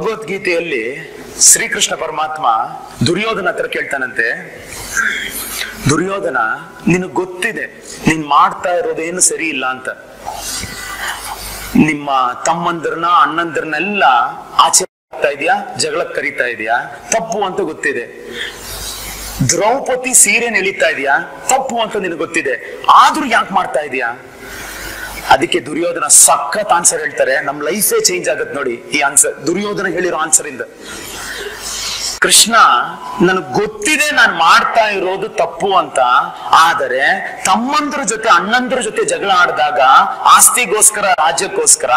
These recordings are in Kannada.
ಭಗವದ್ಗೀತೆಯಲ್ಲಿ ಶ್ರೀಕೃಷ್ಣ ಪರಮಾತ್ಮ ದುರ್ಯೋಧನ ಹತ್ರ ಕೇಳ್ತಾನಂತೆ, ದುರ್ಯೋಧನ ನಿನಗ್ ಗೊತ್ತಿದೆ ನೀನ್ ಮಾಡ್ತಾ ಇರೋದೇನು ಸರಿ ಇಲ್ಲ ಅಂತ. ನಿಮ್ಮ ತಮ್ಮಂದ್ರನ್ನ ಅಣ್ಣಂದ್ರನ್ನೆಲ್ಲ ಆಚೆ ಆಗ್ತಾ ಇದೆಯಾ, ಜಗಳಕ್ಕೆ ಕರೀತಾ ಇದೆಯಾ, ತಪ್ಪು ಅಂತ ಗೊತ್ತಿದೆ. ದ್ರೌಪದಿ ಸೀರೆ ಎಳಿತಾ ಇದೆಯಾ, ತಪ್ಪು ಅಂತ ನಿನಗೆ ಗೊತ್ತಿದೆ, ಆದ್ರೂ ಯಾಕೆ ಮಾಡ್ತಾ ಇದೀಯಾ? ಅದಕ್ಕೆ ದುರ್ಯೋಧನ ಸಖತ್ ಆನ್ಸರ್ ಹೇಳ್ತಾರೆ. ನಮ್ ಲೈಫೇ ಚೇಂಜ್ ಆಗತ್ ನೋಡಿ ಈ ಆನ್ಸರ್, ದುರ್ಯೋಧನ ಹೇಳಿರೋ ಆನ್ಸರ್ ಇಂದ. ಕೃಷ್ಣ, ನನಗ್ ಗೊತ್ತಿದೆ ನಾನು ಮಾಡ್ತಾ ಇರೋದು ತಪ್ಪು ಅಂತ, ಆದರೆ ತಮ್ಮಂದ್ರ ಜೊತೆ ಅಣ್ಣಂದ್ರ ಜೊತೆ ಜಗಳ ಆಡಿದಾಗ, ಆಸ್ತಿಗೋಸ್ಕರ ರಾಜ್ಯಕ್ಕೋಸ್ಕರ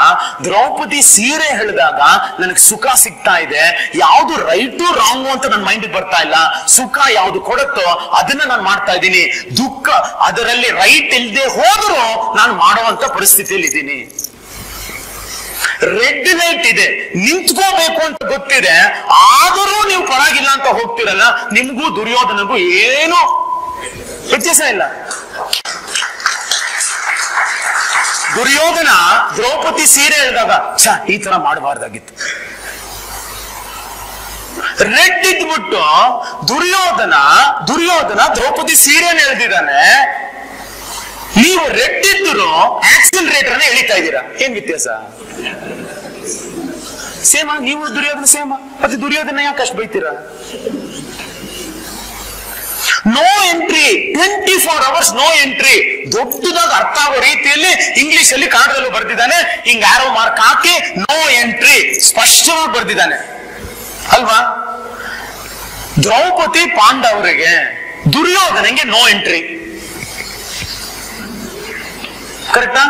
ದ್ರೌಪದಿ ಸೀರೆ ಹೇಳಿದಾಗ ನನಗ್ ಸುಖ ಸಿಗ್ತಾ ಇದೆ. ಯಾವ್ದು ರೈಟು ರಾಂಗು ಅಂತ ನನ್ನ ಮೈಂಡ್ ಬರ್ತಾ ಇಲ್ಲ. ಸುಖ ಯಾವ್ದು ಕೊಡುತ್ತೋ ಅದನ್ನ ನಾನು ಮಾಡ್ತಾ ಇದ್ದೀನಿ. ದುಃಖ ಅದರಲ್ಲಿ ರೈಟ್ ಇಲ್ದೆ ಹೋದ್ರೂ ನಾನು ಮಾಡುವಂತ ಪರಿಸ್ಥಿತಿಯಲ್ಲಿ ಇದ್ದೀನಿ. ರೆಡ್ ಲೈಟ್ ಇದೆ, ನಿಂತ್ಕೋಬೇಕು ಅಂತ ಗೊತ್ತಿದೆ, ಆದರೂ ನೀವು ಪರವಾಗಿಲ್ಲ ಅಂತ ಹೋಗ್ತಿರಲ್ಲ. ನಿಮ್ಗೂ ದುರ್ಯೋಧನಗೂ ಏನು ವ್ಯತ್ಯಾಸ ಇಲ್ಲ. ದುರ್ಯೋಧನ ದ್ರೌಪದಿ ಸೀರೆ ಹೇಳಿದಾಗ ಈ ತರ ಮಾಡಬಾರ್ದಾಗಿತ್ತು. ರೆಡ್ ಇದ್ಬಿಟ್ಟು ದುರ್ಯೋಧನ ದ್ರೌಪದಿ ಸೀರೆಯನ್ನು ಎಳೆದಿದ್ದಾನೆ. ನೀವು ರೆಡ್ ಇದ್ರು ಆಕ್ಸಿಲರೇಟರ್ ಎಳಿತಾ ಇದ್ದೀರಾ. ಏನ್ ವ್ಯತ್ಯಾಸ? ಸೇಮ. ನೀವು ದುರ್ಯೋಧನ ಸೇಮ. ಮತ್ತೆ ದುರ್ಯೋಧನ ಯಾಕೆ ಅಷ್ಟು ಬೈತೀರಾ? No entry, 24 hours no entry. ದೊಡ್ಡದಾಗಿ ಅರ್ಥ ಆಗೋ ರೀತಿಯಲ್ಲಿ ಇಂಗ್ಲಿಷ್ ಅಲ್ಲಿ ಕನ್ನಡದಲ್ಲೂ ಬರ್ದಿದ್ದಾನೆ. ಹಿಂಗ್ ಆರೋ ಮಾರ್ಕ್ ಹಾಕಿ ನೋ ಎಂಟ್ರಿ ಸ್ಪಷ್ಟವಾಗಿ ಬರ್ದಿದ್ದಾನೆ ಅಲ್ವಾ? ದ್ರೌಪದಿ ಪಾಂಡವರಿಗೆ, ದುರ್ಯೋಧನಿಗೆ ನೋ ಎಂಟ್ರಿ. ಕರೆಕ್ಟಾ?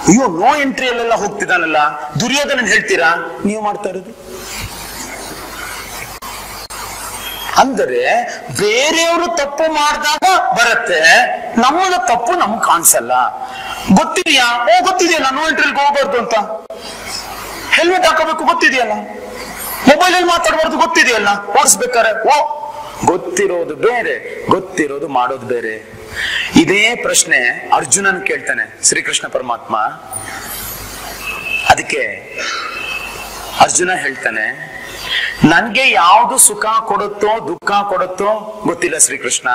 ಅಯ್ಯೋ, ನೋ ಎಂಟ್ರಿ ಅಲ್ಲೆಲ್ಲ ಹೋಗ್ತಿದ್ದಾನಲ್ಲ ದುರ್ಯೋಧನ ಹೇಳ್ತೀರಾ? ನೀವು ಮಾಡ್ತಾ ಇರೋದು ಅಂದರೆ ಬೇರೆಯವರು ತಪ್ಪು ಮಾಡಿದಾಗ ಬರುತ್ತೆ, ನಮ್ಮದ ತಪ್ಪು ನಮ್ಗೆ ಕಾಣಿಸಲ್ಲ. ಗೊತ್ತಿದೆಯಾ? ಗೊತ್ತಿದೆಯಲ್ಲ ನೋ ಎಂಟ್ರಿಲಿ ಹೋಗ್ಬಾರ್ದು ಅಂತ. ಹೆಲ್ಮೆಟ್ ಹಾಕೋಬೇಕು ಗೊತ್ತಿದೆಯಲ್ಲ, ಮೊಬೈಲ್ ಅಲ್ಲಿ ಮಾತಾಡಬಾರ್ದು ಗೊತ್ತಿದೆಯಲ್ಲ, ಓಡಿಸ್ಬೇಕಾರೆ. ಗೊತ್ತಿರೋದು ಬೇರೆ, ಗೊತ್ತಿರೋದು ಮಾಡೋದು ಬೇರೆ. ಇದೇ ಪ್ರಶ್ನೆ ಅರ್ಜುನನ್ ಕೇಳ್ತಾನೆ ಶ್ರೀಕೃಷ್ಣ ಪರಮಾತ್ಮ. ಅದಕ್ಕೆ ಅರ್ಜುನ ಹೇಳ್ತಾನೆ, ನನ್ಗೆ ಯಾವ್ದು ಸುಖ ಕೊಡುತ್ತೋ ದುಃಖ ಕೊಡುತ್ತೋ ಗೊತ್ತಿಲ್ಲ ಶ್ರೀಕೃಷ್ಣ,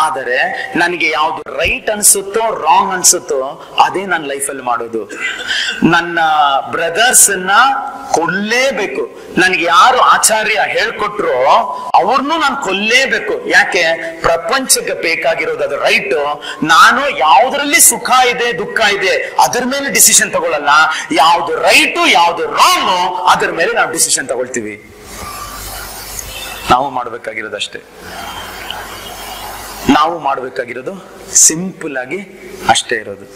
ಆದರೆ ನನಗೆ ಯಾವ್ದು ರೈಟ್ ಅನ್ಸುತ್ತೋ ರಾಂಗ್ ಅನ್ಸುತ್ತೋ ಅದೇ ನನ್ನ ಲೈಫಲ್ಲಿ ಮಾಡೋದು. ನನ್ನ ಬ್ರದರ್ಸ್ ಕೊಲ್ಲೇಬೇಕು. ನನ್ಗೆ ಯಾರು ಆಚಾರ್ಯ ಹೇಳ್ಕೊಟ್ರು ಅವ್ರನ್ನು ನಾನು ಕೊಲ್ಲೇಬೇಕು. ಯಾಕೆ? ಪ್ರಪಂಚಕ್ಕೆ ಬೇಕಾಗಿರೋದು ಅದು ರೈಟ್. ನಾನು ಯಾವ್ದ್ರಲ್ಲಿ ಸುಖ ಇದೆ ದುಃಖ ಇದೆ ಅದ್ರ ಮೇಲೆ ಡಿಸಿಷನ್ ತಗೊಳ್ಳಲ್ಲ. ಯಾವ್ದು ರೈಟು ಯಾವ್ದು ರಾಂಗು ಅದ್ರ ಮೇಲೆ ನಾವು ಡಿಸಿಷನ್ ತಗೊಳ್ತೀವಿ. ನಾವು ಮಾಡ್ಬೇಕಾಗಿರೋದು ಅಷ್ಟೇ. ನಾವು ಮಾಡ್ಬೇಕಾಗಿರೋದು ಸಿಂಪಲ್ ಆಗಿ ಅಷ್ಟೇ ಇರೋದು.